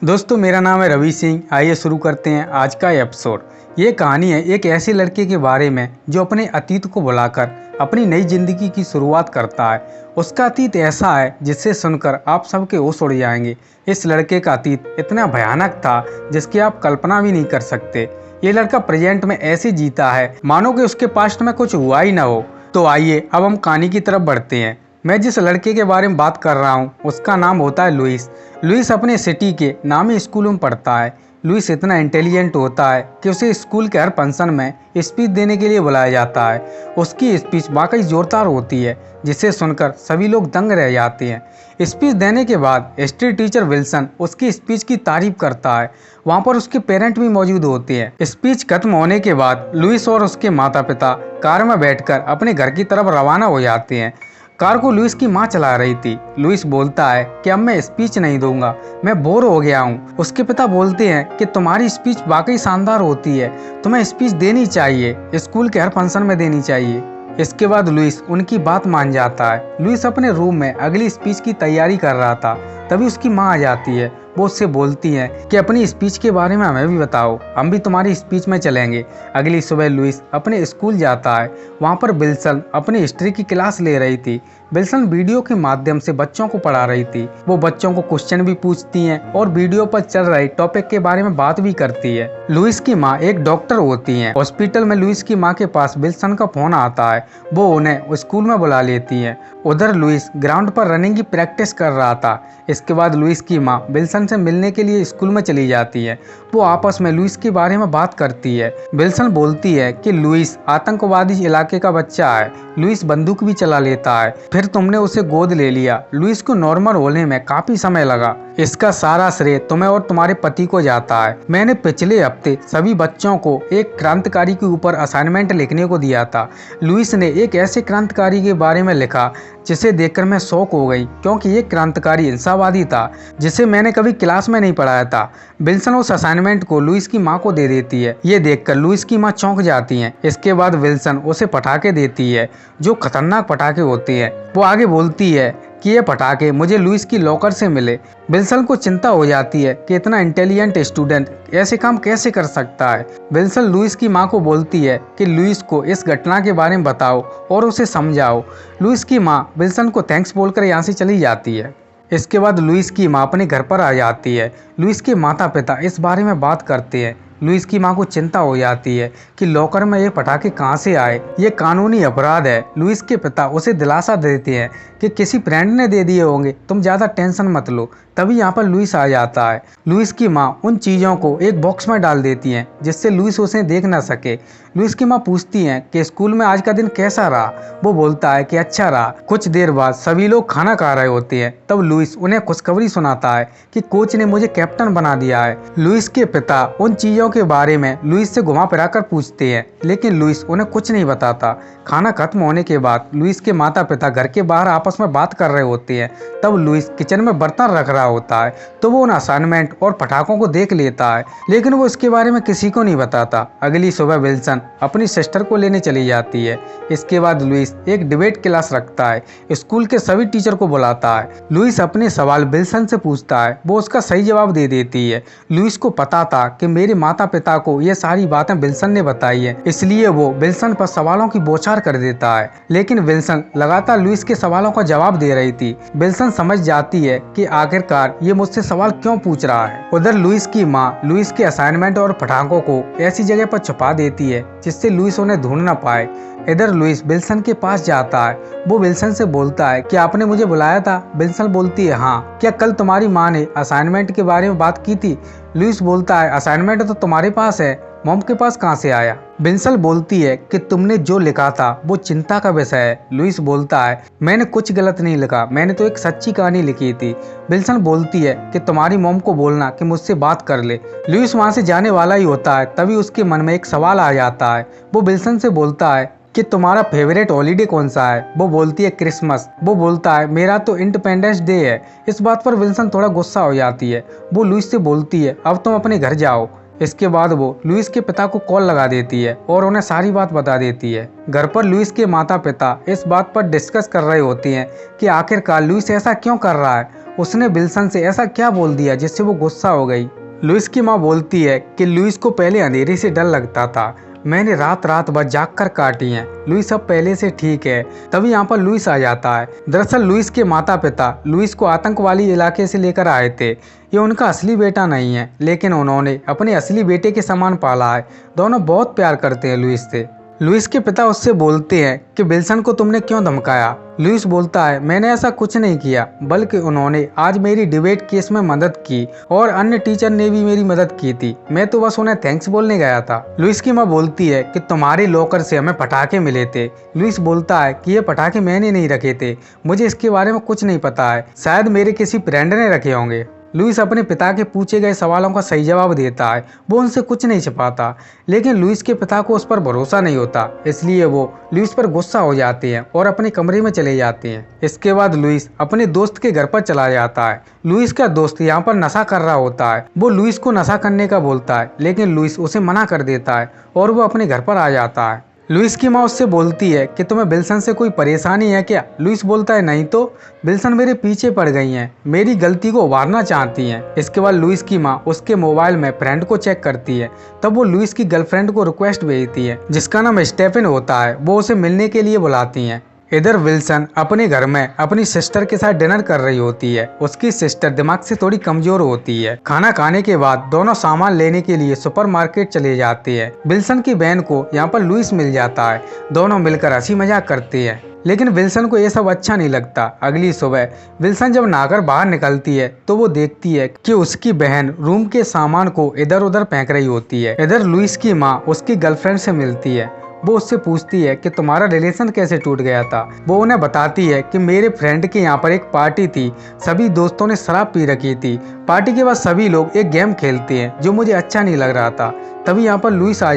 दोस्तों, मेरा नाम है रवि सिंह। आइए शुरू करते हैं आज का एपिसोड। ये कहानी है एक ऐसे लड़के के बारे में जो अपने अतीत को भुलाकर अपनी नई जिंदगी की शुरुआत करता है। उसका अतीत ऐसा है जिससे सुनकर आप सबके होश उड़ जाएंगे। इस लड़के का अतीत इतना भयानक था जिसकी आप कल्पना भी नहीं कर सकते। ये लड़का प्रेजेंट में ऐसे जीता है मानो कि उसके पास्ट में कुछ हुआ ही ना हो। तो आइए अब हम कहानी की तरफ बढ़ते हैं। मैं जिस लड़के के बारे में बात कर रहा हूँ उसका नाम होता है लुइस। लुइस अपने सिटी के नामी स्कूल में पढ़ता है। लुइस इतना इंटेलिजेंट होता है कि उसे स्कूल के हर फंक्शन में स्पीच देने के लिए बुलाया जाता है। उसकी स्पीच वाकई जोरदार होती है जिसे सुनकर सभी लोग दंग रह जाते हैं। स्पीच देने के बाद हिस्ट्री टीचर विल्सन उसकी स्पीच की तारीफ करता है। वहाँ पर उसके पेरेंट भी मौजूद होते हैं। स्पीच खत्म होने के बाद लुइस और उसके माता पिता कार में बैठकर अपने घर की तरफ रवाना हो जाते हैं। कार को लुइस की मां चला रही थी। लुइस बोलता है कि अब मैं स्पीच नहीं दूंगा, मैं बोर हो गया हूँ। उसके पिता बोलते हैं कि तुम्हारी स्पीच वाकई शानदार होती है, तुम्हें स्पीच देनी चाहिए, स्कूल के हर फंक्शन में देनी चाहिए। इसके बाद लुइस उनकी बात मान जाता है। लुइस अपने रूम में अगली स्पीच की तैयारी कर रहा था, तभी उसकी माँ आ जाती है। वो उससे बोलती हैं कि अपनी स्पीच के बारे में हमें भी बताओ, हम भी तुम्हारी स्पीच में चलेंगे। अगली सुबह लुइस अपने स्कूल जाता है। वहाँ पर विल्सन अपनी हिस्ट्री की क्लास ले रही थी। विल्सन वीडियो के माध्यम से बच्चों को पढ़ा रही थी। वो बच्चों को क्वेश्चन भी पूछती हैं और वीडियो पर चल रहे टॉपिक के बारे में बात भी करती है। लुइस की माँ एक डॉक्टर होती हैं। हॉस्पिटल में लुइस की माँ के पास विल्सन का फोन आता है। वो उन्हें स्कूल में बुला लेती है। उधर लुइस ग्राउंड पर रनिंग की प्रैक्टिस कर रहा था। इसके बाद लुइस की माँ विल्सन से मिलने के लिए स्कूल में चली जाती है। वो आपस में लुइस के बारे में बात करती है। विल्सन बोलती है कि लुइस आतंकवादी इलाके का बच्चा है, लुइस बंदूक भी चला लेता है, फिर तुमने उसे गोद ले लिया। लुइस को नॉर्मल होने में काफी समय लगा, इसका सारा श्रेय तुम्हें और तुम्हारे पति को जाता है। मैंने पिछले हफ्ते सभी बच्चों को एक क्रांतिकारी के ऊपर असाइनमेंट लिखने को दिया था। लुइस ने एक ऐसे क्रांतिकारी के बारे में लिखा जिसे देखकर मैं शॉक हो गई, क्योंकि ये क्रांतिकारी हिंसावादी था जिसे मैंने कभी क्लास में नहीं पढ़ाया था। विल्सन उस असाइनमेंट को लुइस की माँ को दे देती है। ये देखकर लुइस की माँ चौंक जाती है। इसके बाद विल्सन उसे पटाखे देती है जो खतरनाक पटाखे होते हैं। वो आगे बोलती है कि ये पटाखे मुझे लुइस की लॉकर से मिले। विल्सन को चिंता हो जाती है कि इतना इंटेलिजेंट स्टूडेंट ऐसे काम कैसे कर सकता है। विल्सन लुइस की माँ को बोलती है कि लुइस को इस घटना के बारे में बताओ और उसे समझाओ। लुइस की माँ विल्सन को थैंक्स बोलकर यहाँ से चली जाती है। इसके बाद लुइस की माँ अपने घर पर आ जाती है। लुइस के माता पिता इस बारे में बात करते हैं। लुइस की माँ को चिंता हो जाती है कि लॉकर में ये पटाखे कहाँ से आए, ये कानूनी अपराध है। लुइस के पिता उसे दिलासा देते हैं कि किसी फ्रेंड ने दे दिए होंगे, तुम ज़्यादा टेंशन मत लो। तभी यहाँ पर लुइस आ जाता है। लुइस की माँ उन चीज़ों को एक बॉक्स में डाल देती हैं जिससे लुइस उसे देख ना सके। लुइस की माँ पूछती हैं कि स्कूल में आज का दिन कैसा रहा। वो बोलता है कि अच्छा रहा। कुछ देर बाद सभी लोग खाना खा रहे होते हैं। तब लुइस उन्हें खुशखबरी सुनाता है कि कोच ने मुझे कैप्टन बना दिया है। लुइस के पिता उन चीज़ों के बारे में लुइस से घुमा फिरा कर पूछते हैं, लेकिन लुइस उन्हें कुछ नहीं बताता। खाना खत्म होने के बाद लुइस के माता पिता घर के बाहर आपस में बात कर रहे होते हैं। तब लुइस किचन में बर्तन रख रहा होता है तो वो उन असाइनमेंट और पटाखों को देख लेता है, लेकिन वो इसके बारे में किसी को नहीं बताता। अगली सुबह विल्सन अपनी सिस्टर को लेने चली जाती है। इसके बाद लुइस एक डिबेट क्लास रखता है। स्कूल के सभी टीचर को बुलाता है। लुइस अपने सवाल विल्सन से पूछता है, वो उसका सही जवाब दे देती है। लुइस को पता था कि मेरे माता पिता को ये सारी बातें विल्सन ने बताई है, इसलिए वो विल्सन पर सवालों की बौछार कर देता है। लेकिन विल्सन लगातार लुइस के सवालों का जवाब दे रही थी। विल्सन समझ जाती है कि आखिरकार ये मुझसे सवाल क्यों पूछ रहा है। उधर लुइस की माँ लुइस के असाइनमेंट और पटाखों को ऐसी जगह पर छुपा देती है जिससे लुइस उन्हें ढूंढ न पाए। इधर लुइस विल्सन के पास जाता है। वो विल्सन से बोलता है कि आपने मुझे बुलाया था। विल्सन बोलती है हाँ, क्या कल तुम्हारी माँ ने असाइनमेंट के बारे में बात की थी। लुइस बोलता है असाइनमेंट तो तुम्हारे पास है, मॉम के पास कहाँ से आया। विल्सन बोलती है कि तुमने जो लिखा था वो चिंता का विषय है। लुइस बोलता है मैंने कुछ गलत नहीं लिखा, मैंने तो एक सच्ची कहानी लिखी थी। विल्सन बोलती है कि तुम्हारी मॉम को बोलना कि मुझसे बात कर ले। लुइस वहाँ से जाने वाला ही होता है, तभी उसके मन में एक सवाल आ जाता है। वो विल्सन से बोलता है कि तुम्हारा फेवरेट हॉलीडे कौन सा है। वो बोलती है क्रिसमस। वो बोलता है मेरा तो इंडिपेंडेंस डे है। इस बात पर विल्सन थोड़ा गुस्सा हो जाती है। वो लुइस से बोलती है अब तुम अपने घर जाओ। इसके बाद वो लुइस के पिता को कॉल लगा देती है और उन्हें सारी बात बता देती है। घर पर लुइस के माता पिता इस बात पर डिस्कस कर रहे होते हैं कि आखिरकार लुइस ऐसा क्यों कर रहा है उसने विल्सन से ऐसा क्या बोल दिया जिससे वो गुस्सा हो गई। लुइस की माँ बोलती है कि लुइस को पहले अंधेरे से डर लगता था, मैंने रात रात भर जाग कर काटी हैं। लुइस अब पहले से ठीक है। तभी यहाँ पर लुइस आ जाता है। दरअसल लुइस के माता पिता लुइस को आतंक वाली इलाके से लेकर आए थे। ये उनका असली बेटा नहीं है, लेकिन उन्होंने अपने असली बेटे के समान पाला है। दोनों बहुत प्यार करते हैं लुइस से। लुइस के पिता उससे बोलते हैं कि विल्सन को तुमने क्यों धमकाया। लुइस बोलता है, मैंने ऐसा कुछ नहीं किया, बल्कि उन्होंने आज मेरी डिबेट केस में मदद की और अन्य टीचर ने भी मेरी मदद की थी। मैं तो बस उन्हें थैंक्स बोलने गया था। लुइस की माँ बोलती है कि तुम्हारे लॉकर से हमें पटाखे मिले थे। लुइस बोलता है कि ये पटाखे मैंने नहीं रखे थे, मुझे इसके बारे में कुछ नहीं पता है, शायद मेरे किसी फ्रेंड ने रखे होंगे। लुइस अपने पिता के पूछे गए सवालों का सही जवाब देता है। वो उनसे कुछ नहीं छिपाता, लेकिन लुइस के पिता को उस पर भरोसा नहीं होता, इसलिए वो लुइस पर गुस्सा हो जाते हैं और अपने कमरे में चले जाते हैं। इसके बाद लुइस अपने दोस्त के घर पर चला जाता है। लुइस का दोस्त यहाँ पर नशा कर रहा होता है। वो लुइस को नशा करने का बोलता है, लेकिन लुइस उसे मना कर देता है और वो अपने घर पर आ जाता है। लुइस की माँ उससे बोलती है कि तुम्हें विल्सन से कोई परेशानी है क्या। लुइस बोलता है, नहीं तो, विल्सन मेरे पीछे पड़ गई हैं, मेरी गलती को उभारना चाहती हैं। इसके बाद लुइस की माँ उसके मोबाइल में फ्रेंड को चेक करती है। तब वो लुइस की गर्लफ्रेंड को रिक्वेस्ट भेजती है, जिसका नाम स्टेफन होता है। वो उसे मिलने के लिए बुलाती हैं। इधर विल्सन अपने घर में अपनी सिस्टर के साथ डिनर कर रही होती है। उसकी सिस्टर दिमाग से थोड़ी कमजोर होती है। खाना खाने के बाद दोनों सामान लेने के लिए सुपरमार्केट चले जाते हैं। विल्सन की बहन को यहाँ पर लुइस मिल जाता है। दोनों मिलकर हंसी मजाक करते हैं, लेकिन विल्सन को ये सब अच्छा नहीं लगता। अगली सुबह विल्सन जब नहाकर बाहर निकलती है तो वो देखती है कि उसकी बहन रूम के सामान को इधर उधर फेंक रही होती है। इधर लुइस की माँ उसकी गर्लफ्रेंड से मिलती है। वो उससे पूछती है कि तुम्हारा रिलेशन कैसे टूट गया था। वो उन्हें बताती है कि मेरे फ्रेंड के यहाँ पर एक पार्टी थी, सभी दोस्तों ने शराब पी रखी थी। पार्टी के बाद सभी लोग एक गेम खेलते हैं जो मुझे अच्छा नहीं लग रहा था। तभी यहाँ पर लुइस आ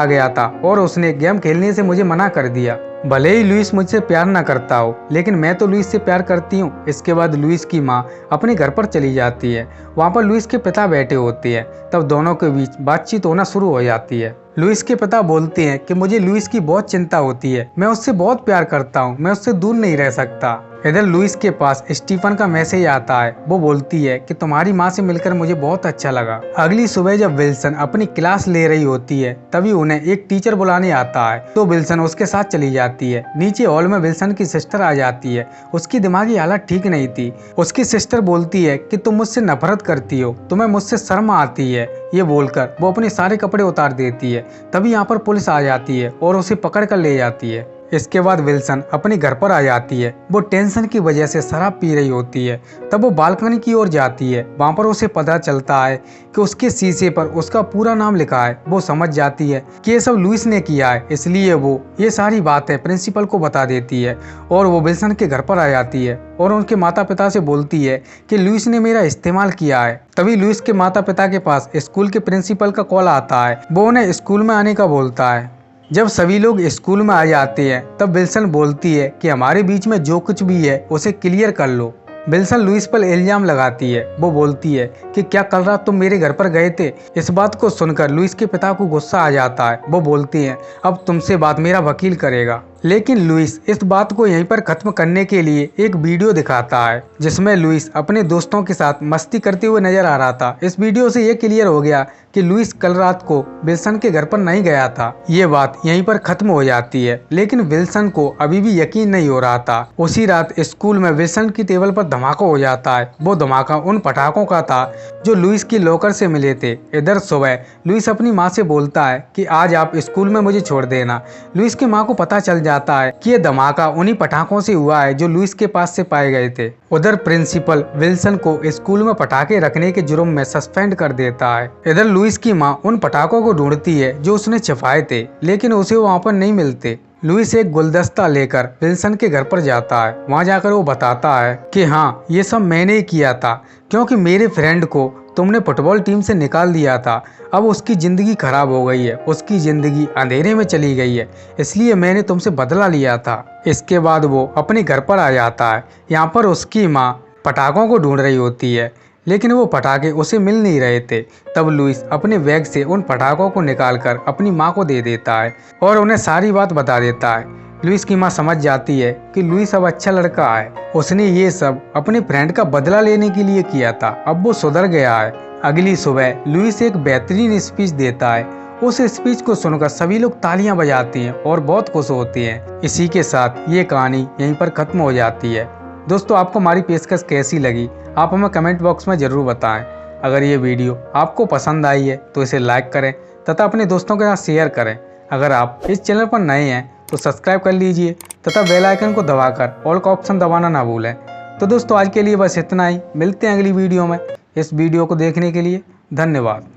गया था और उसने गेम खेलने से मुझे मना कर दिया। भले ही लुइस मुझसे प्यार ना करता हो, लेकिन मैं तो लुइस से प्यार करती हूँ। इसके बाद लुइस की माँ अपने घर पर चली जाती है। वहाँ पर लुइस के पिता बैठे होते हैं। तब दोनों के बीच बातचीत होना शुरू हो जाती है। लुइस के पिता बोलते हैं कि मुझे लुइस की बहुत चिंता होती है, मैं उससे बहुत प्यार करता हूँ, मैं उससे दूर नहीं रह सकता। इधर लुइस के पास स्टीफन का मैसेज आता है। वो बोलती है कि तुम्हारी माँ से मिलकर मुझे बहुत अच्छा लगा। अगली सुबह जब विल्सन अपनी क्लास ले रही होती है, तभी उन्हें एक टीचर बुलाने आता है, तो विल्सन उसके साथ चली जाती है। नीचे हॉल में विल्सन की सिस्टर आ जाती है। उसकी दिमागी हालत ठीक नहीं थी। उसकी सिस्टर बोलती है कि तुम मुझसे नफरत करती हो, तुम्हें मुझसे शर्म आती है। ये बोलकर वो अपने सारे कपड़े उतार देती है। तभी यहाँ पर पुलिस आ जाती है और उसे पकड़ कर ले जाती है। इसके बाद विल्सन अपने घर पर आ जाती है। वो टेंशन की वजह से शराब पी रही होती है। तब वो बालकनी की ओर जाती है। वहाँ पर उसे पता चलता है कि उसके शीशे पर उसका पूरा नाम लिखा है। वो समझ जाती है कि ये सब लुइस ने किया है, इसलिए वो ये सारी बातें प्रिंसिपल को बता देती है और वो विल्सन के घर पर आ जाती है और उनके माता पिता से बोलती है कि लुइस ने मेरा इस्तेमाल किया है। तभी लुइस के माता पिता के पास स्कूल के प्रिंसिपल का कॉल आता है। वो उन्हें स्कूल में आने का बोलता है। जब सभी लोग स्कूल में आ जाते हैं, तब विल्सन बोलती है कि हमारे बीच में जो कुछ भी है उसे क्लियर कर लो। विल्सन लुइस पर इल्जाम लगाती है। वो बोलती है कि क्या कल रात तुम मेरे घर पर गए थे। इस बात को सुनकर लुइस के पिता को गुस्सा आ जाता है। वो बोलती हैं, अब तुमसे बात मेरा वकील करेगा। लेकिन लुइस इस बात को यहीं पर खत्म करने के लिए एक वीडियो दिखाता है, जिसमें लुइस अपने दोस्तों के साथ मस्ती करते हुए नजर आ रहा था। इस वीडियो से ये क्लियर हो गया कि लुइस कल रात को विल्सन के घर पर नहीं गया था। ये बात यहीं पर खत्म हो जाती है, लेकिन विल्सन को अभी भी यकीन नहीं हो रहा था। उसी रात स्कूल में विल्सन की टेबल पर धमाका हो जाता है। वो धमाका उन पटाखों का था जो लुइस की लॉकर से मिले थे। इधर सुबह लुइस अपनी माँ से बोलता है कि आज आप स्कूल में मुझे छोड़ देना। लुइस की माँ को पता चल जाता है कि ये धमाका उन्हीं पटाखों से हुआ है जो लुइस के पास से पाए गए थे। उधर प्रिंसिपल विल्सन को स्कूल में पटाखे रखने के जुर्म में सस्पेंड कर देता है। इधर लुइस की माँ उन पटाखों को ढूंढती है जो उसने छिपाए थे, लेकिन उसे वहाँ पर नहीं मिलते। लुइस एक गुलदस्ता लेकर विल्सन के घर पर जाता है। वहाँ जाकर वो बताता है कि हाँ, ये सब मैंने ही किया था, क्योंकि मेरे फ्रेंड को तुमने फुटबॉल टीम से निकाल दिया था। अब उसकी ज़िंदगी खराब हो गई है, उसकी ज़िंदगी अंधेरे में चली गई है, इसलिए मैंने तुमसे बदला लिया था। इसके बाद वो अपने घर पर आ जाता है। यहाँ पर उसकी माँ पटाखों को ढूंढ रही होती है, लेकिन वो पटाखे उसे मिल नहीं रहे थे। तब लुइस अपने बैग से उन पटाखों को निकालकर अपनी माँ को दे देता है और उन्हें सारी बात बता देता है। लुइस की माँ समझ जाती है कि लुइस अब अच्छा लड़का है, उसने ये सब अपने फ्रेंड का बदला लेने के लिए किया था, अब वो सुधर गया है। अगली सुबह लुइस एक बेहतरीन स्पीच देता है। उस स्पीच को सुनकर सभी लोग तालियां बजाती हैं और बहुत खुश होती हैं। इसी के साथ ये कहानी यहीं पर खत्म हो जाती है। दोस्तों, आपको हमारी पेशकश कैसी लगी आप हमें कमेंट बॉक्स में ज़रूर बताएं। अगर ये वीडियो आपको पसंद आई है तो इसे लाइक करें तथा अपने दोस्तों के साथ शेयर करें। अगर आप इस चैनल पर नए हैं तो सब्सक्राइब कर लीजिए तथा बेल आइकन को दबाकर ऑल का ऑप्शन दबाना ना भूलें। तो दोस्तों, आज के लिए बस इतना ही। मिलते हैं अगली वीडियो में। इस वीडियो को देखने के लिए धन्यवाद।